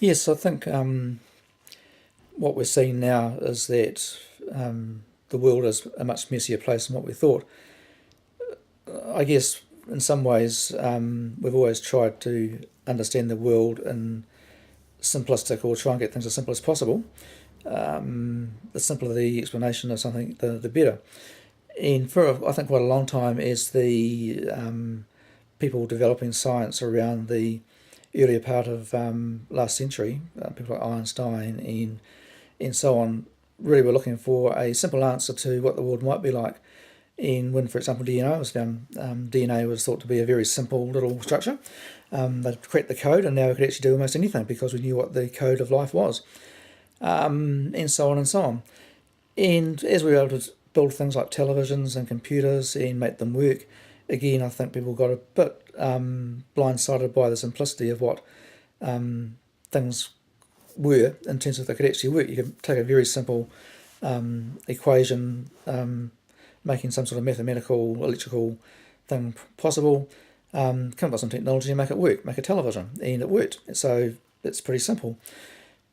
Yes, I think what we're seeing now is that the world is a much messier place than what we thought. I guess in some ways we've always tried to understand the world in simplistic, or try and get things as simple as possible. The simpler the explanation of something, the better. And for I think quite a long time, as the people developing science around the earlier part of last century, people like Einstein and so on, really were looking for a simple answer to what the world might be like. And when, for example, DNA was found, DNA was thought to be a very simple little structure. They'd cracked the code, and now we could actually do almost anything because we knew what the code of life was, and so on and so on. And as we were able to build things like televisions and computers and make them work, again, I think people got a bit blindsided by the simplicity of what things were in terms of they could actually work. You could take a very simple equation, making some sort of mathematical, electrical thing possible, come up with some technology and make it work, make a television, and it worked. So it's pretty simple.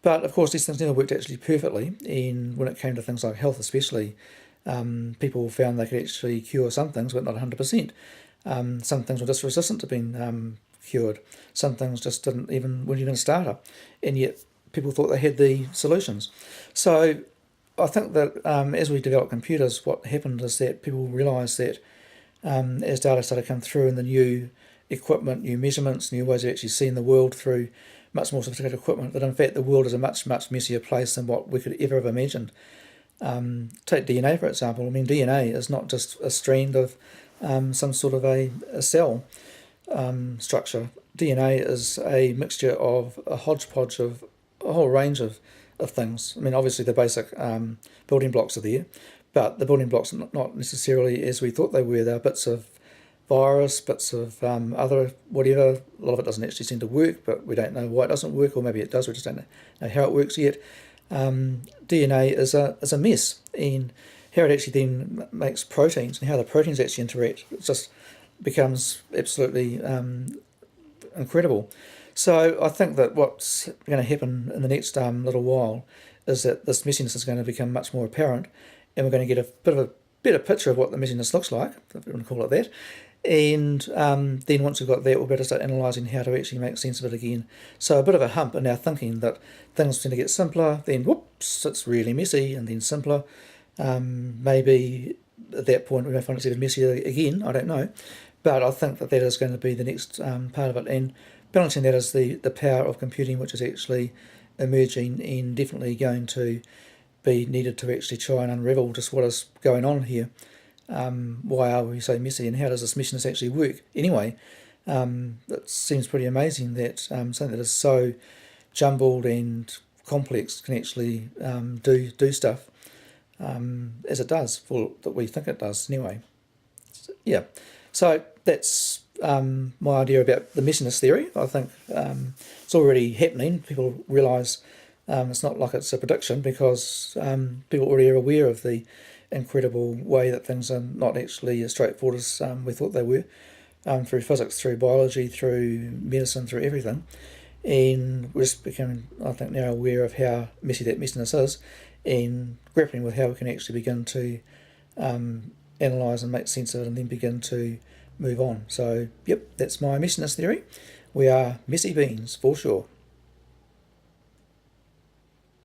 But of course, these things never worked actually perfectly, and when it came to things like health especially, people found they could actually cure some things, but not 100%. Some things were just resistant to being cured. Some things just weren't even a starter, and yet people thought they had the solutions. So I think that as we developed computers, what happened is that people realised that as data started to come through and the new equipment, new measurements, new ways of actually seeing the world through much more sophisticated equipment, that in fact the world is a much, much messier place than what we could ever have imagined. Take DNA, for example. I mean, DNA is not just a strand of some sort of a cell structure. DNA is a mixture of a hodgepodge of a whole range of things. I mean, obviously the basic building blocks are there, but the building blocks are not necessarily as we thought they were. They're bits of virus, bits of other whatever. A lot of it doesn't actually seem to work, but we don't know why it doesn't work, or maybe it does, we just don't know how it works yet. DNA is a mess, and how it actually then makes proteins and how the proteins actually interact, it just becomes absolutely incredible. So I think that what's going to happen in the next little while is that this messiness is going to become much more apparent, and we're going to get a bit of a better picture of what the messiness looks like, if you want to call it that. And then once we've got that, we'll better start analysing how to actually make sense of it again. So a bit of a hump in our thinking that things tend to get simpler, then whoops, it's really messy, and then simpler. Maybe at that point we may find it's even messier again, I don't know. But I think that is going to be the next part of it. And balancing that is the power of computing, which is actually emerging and definitely going to be needed to actually try and unravel just what is going on here. Why are we so messy, and how does this messiness actually work? Anyway, it seems pretty amazing that something that is so jumbled and complex can actually do stuff as it does, or that we think it does anyway. Yeah, so that's my idea about the messiness theory. I think it's already happening. People realise it's not like it's a prediction, because people already are aware of the incredible way that things are not actually as straightforward as we thought they were, through physics, through biology, through medicine, through everything. And we're just becoming, I think, now aware of how messy that messiness is, and grappling with how we can actually begin to analyse and make sense of it, and then begin to move on. So, yep, that's my messiness theory. We are messy beings, for sure.